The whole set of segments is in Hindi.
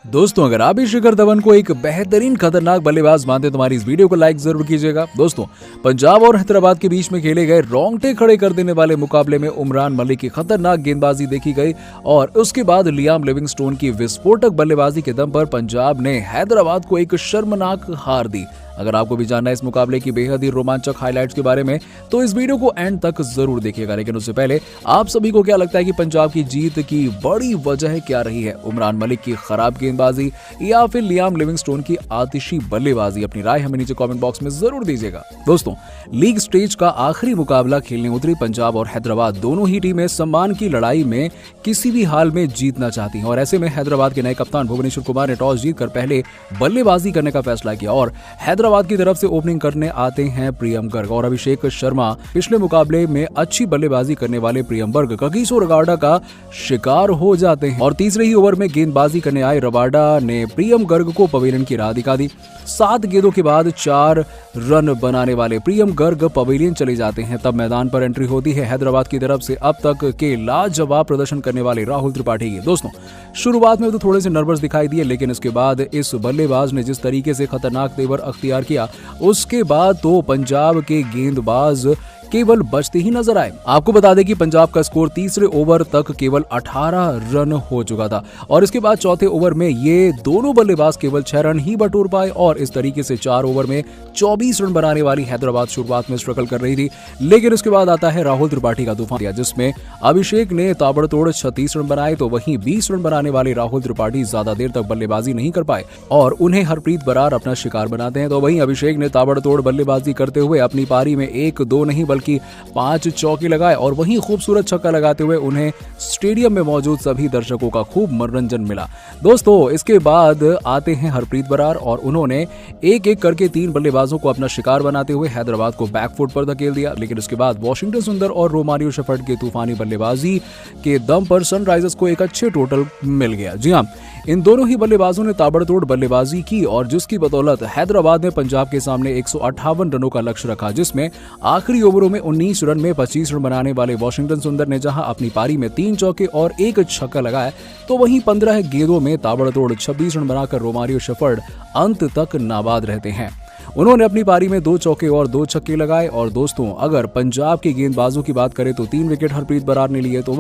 दोस्तों अगर आप भी शिखर धवन को एक बेहतरीन खतरनाक बल्लेबाज मानते हैं तो हमारी इस वीडियो को लाइक जरूर कीजिएगा। दोस्तों पंजाब और हैदराबाद के बीच में खेले गए रोंगटे खड़े कर देने वाले मुकाबले में उमरान मलिक की खतरनाक गेंदबाजी देखी गई और उसके बाद लियाम लिविंगस्टोन की विस्फोटक बल्लेबाजी के दम पर पंजाब ने हैदराबाद को एक शर्मनाक हार दी। अगर आपको भी जानना है इस मुकाबले की बेहद ही रोमांचक हाइलाइट्स के बारे में तो इस वीडियो को एंड तक जरूर देखिएगा। लेकिन उससे पहले आप सभी को क्या लगता है कि पंजाब की जीत की बड़ी वजह क्या रही है? उमरान मलिक की खराब गेंदबाजी या फिर लियाम लिविंगस्टोन की आतिशी बल्लेबाजी? अपनी राय हमें नीचे कमेंट बॉक्स में जरूर दीजिएगा। दोस्तों लीग स्टेज का आखिरी मुकाबला खेलने उतरी पंजाब और हैदराबाद दोनों ही टीमें सम्मान की लड़ाई में किसी भी हाल में जीतना चाहती हैं और ऐसे में हैदराबाद के नए कप्तान भुवनेश्वर कुमार ने टॉस जीतकर पहले बल्लेबाजी करने का फैसला किया और हैदराबाद की तरफ से ओपनिंग करने आते हैं प्रियम गर्ग और अभिषेक शर्मा पिछले मुकाबले में अच्छी बल्लेबाजी करने वाले प्रियम गर्ग कगिसो रबाडा का शिकार हो जाते हैं और तीसरे ही ओवर में गेंदबाजी करने आए रबाडा ने प्रियम गर्ग को पवेलियन की राह दिखा दी। 7 गेंदों के बाद 4 रन बनाने वाले प्रियम गर्ग पवेलियन चले जाते हैं। तब मैदान पर एंट्री होती है हैदराबाद की तरफ से अब तक के लाजवाब प्रदर्शन करने वाले राहुल त्रिपाठी की। दोस्तों शुरुआत में तो थोड़े से नर्वस दिखाई दिए लेकिन इसके बाद इस बल्लेबाज ने जिस तरीके से खतरनाक तेवर अख्तियार किया उसके बाद तो पंजाब के गेंदबाज केवल बचते ही नजर आए। आपको बता दें कि पंजाब का स्कोर तीसरे ओवर तक केवल 18 रन हो चुका था और इसके बाद चौथे ओवर में ये दोनों बल्लेबाज केवल 6 रन ही बटोर पाए और इस तरीके से 4 ओवर में 24 रन बनाने वाली हैदराबाद शुरुआत में स्ट्रगल कर रही थी। लेकिन उसके बाद आता है राहुल त्रिपाठी का तूफान जिसमें अभिषेक ने ताबड़तोड़ 36 रन बनाए तो वहीं 20 रन बनाने वाले राहुल त्रिपाठी ज्यादा देर तक बल्लेबाजी नहीं कर पाए और उन्हें हरप्रीत बरार अपना शिकार बनाते हैं। तो वहीं अभिषेक ने ताबड़तोड़ बल्लेबाजी करते हुए अपनी पारी में 1-2 नहीं बल्कि 5 चौके लगाए और वहीं खूबसूरत छक्का लगाते हुए उन्हें स्टेडियम में मौजूद सभी दर्शकों का खूब मनोरंजन मिला। दोस्तों इसके बाद आते हैं हरप्रीत बरार और उन्होंने एक करके 3 बल्लेबाजों को अपना शिकार बनाते हुए हैदराबाद को बैकफुट पर धकेल दिया। लेकिन उसके बाद वाशिंगटन सुंदर और रोमारियो शेफर्ड के तूफानी बल्लेबाजी के दम पर सनराइजर्स को एक अच्छे टोटल मिल गया। जी हां, इन दोनों ही बल्लेबाजों ने ताबड़तोड़ बल्लेबाजी की और जिसकी बदौलत हैदराबाद ने पंजाब के सामने 158 रनों का लक्ष्य रखा जिसमें आखिरी ओवरों में 19 रन में 25 रन बनाने वाले वाशिंगटन सुंदर ने जहां अपनी पारी में 3 चौके और 1 छक्का लगाया तो वहीं 15 गेंदों में ताबड़तोड़ 26 रन बनाकर रोमारियो शेफर्ड अंत तक नाबाद रहते हैं। उन्होंने अपनी पारी में 2 चौके और 2 छक्के लगाए और दोस्तों अगर पंजाब के गेंदबाजों की बात करें तो 3 विकेट हरप्रीत बरार ने लिए तो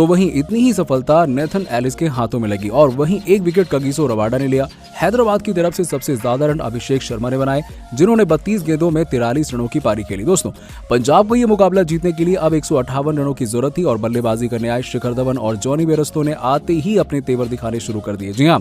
वहीं इतनी ही सफलता नेथन एलिस के हाथों में लगी और वहीं 1 विकेट कगिसो रबाडा ने लिया। हैदराबाद की तरफ से सबसे ज्यादा रन अभिषेक शर्मा ने बनाए जिन्होंने 32 गेंदों में 43 रनों की पारी खेली। दोस्तों पंजाब को यह मुकाबला जीतने के लिए अब 158 रनों की जरूरत थी और बल्लेबाजी करने आए शिखर धवन और जॉनी बेयरस्टो ने आते ही अपने तेवर दिखाने शुरू कर दिए। जी हां,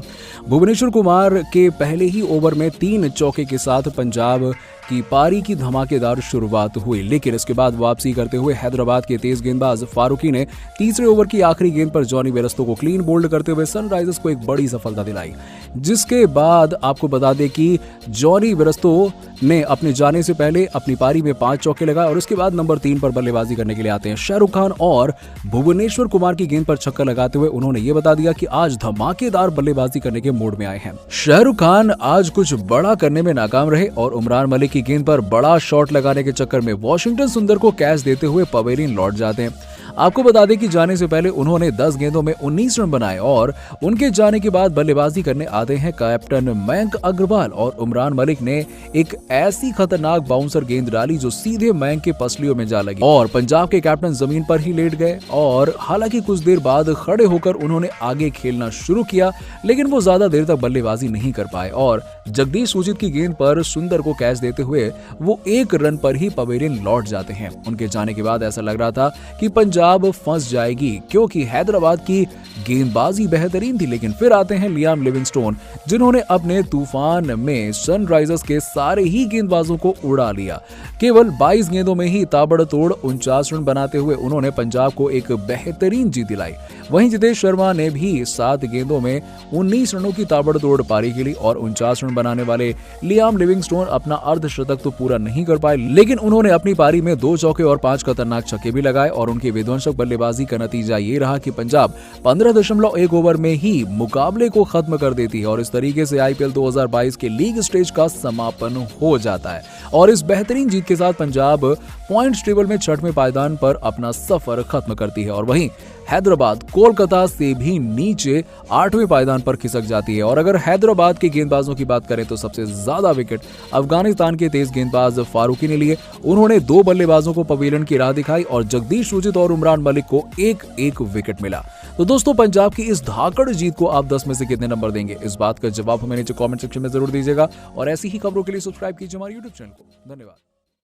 भुवनेश्वर कुमार के पहले ही ओवर में 3 चौके के साथ पंजाब की पारी की धमाकेदार शुरुआत हुई लेकिन इसके बाद वापसी करते हुए हैदराबाद के तेज गेंदबाज फारूकी ने तीसरे ओवर की आखिरी गेंद पर जॉनी बेयरस्टो को क्लीन बोल्ड करते हुए सनराइजर्स को एक बड़ी सफलता दिलाई। जिसके बाद आपको बता दें कि जॉनी बेयरस्टो ने अपने जाने से पहले अपनी पारी में 5 चौके लगाए और उसके बाद नंबर 3 पर बल्लेबाजी करने के लिए आते हैं शाहरुख खान और भुवनेश्वर कुमार की गेंद पर छक्का लगाते हुए उन्होंने ये बता दिया कि आज धमाकेदार बल्लेबाजी करने के मूड में आए हैं। शाहरुख खान आज कुछ बड़ा करने में नाकाम रहे और उमरान मलिक की गेंद पर बड़ा शॉट लगाने के चक्कर में वाशिंगटन सुंदर को कैच देते हुए पवेलियन लौट जाते हैं। आपको बता दें कि जाने से पहले उन्होंने 10 गेंदों में 19 रन बनाए और उनके जाने के बाद बल्लेबाजी करने आते हैं कैप्टन मयंक अग्रवाल और उमरान मलिक ने एक ऐसी खतरनाक बाउंसर गेंद डाली जो सीधे मयंक के पसलियों में जा लगी और पंजाब के कैप्टन जमीन पर ही लेट गए और हालांकि कुछ देर बाद खड़े होकर उन्होंने आगे खेलना शुरू किया लेकिन वो ज्यादा देर तक बल्लेबाजी नहीं कर पाए और जगदीश सुजीत की गेंद पर सुंदर को कैच देते हुए वो 1 रन पर ही पवेलियन लौट जाते हैं। उनके जाने के बाद ऐसा लग रहा था कि पंजाब फंस जाएगी क्योंकि हैदराबाद की गेंदबाजी बेहतरीन थी। लेकिन फिर आते हैं लियाम लिविंगस्टोन जिन्होंने अपने तूफान में सनराइजर्स के सारे ही गेंदबाजों को उड़ा लिया। केवल 22 गेंदों में ही ताबड़तोड़ 49 रन बनाते हुए उन्होंने पंजाब को एक बेहतरीन जीत दिलाई। वहीं जितेश शर्मा ने भी 7 गेंदों में 19 रनों की ताबड़तोड़ पारी खेली और 49 रन बनाने वाले लियाम लिविंगस्टोन अपना अर्धशतक तो पूरा नहीं कर पाए लेकिन उन्होंने अपनी पारी में 2 चौके और 5 खतरनाक छक्के भी लगाए और उनकी विध्वंसक बल्लेबाजी का नतीजा ये रहा कि पंजाब 15.1 ओवर में ही मुकाबले को खत्म कर देती है और इस तरीके से आईपीएल 2022 के लीग स्टेज का समापन हो जाता है और इस बेहतरीन जीत के साथ पंजाब पॉइंट्स टेबल में 6वें पायदान पर अपना सफर खत्म करती है और वहीं हैदराबाद कोलकाता से भी नीचे 8वें पायदान पर खिसक जाती है। और अगर हैदराबाद के गेंदबाजों की बात करें तो सबसे ज्यादा विकेट अफगानिस्तान के तेज गेंदबाज फारूकी ने लिए। उन्होंने 2 बल्लेबाजों को पवेलियन की राह दिखाई और जगदीश रुजित और उमरान मलिक को एक विकेट मिला। तो दोस्तों, पंजाब की इस धाकड़ जीत को आप 10 में से कितने नंबर देंगे, इस बात का जवाब हमें नीचे कमेंट सेक्शन में जरूर दीजिएगा और ऐसी ही खबरों के लिए सब्सक्राइब कीजिए हमारे YouTube चैनल को। धन्यवाद।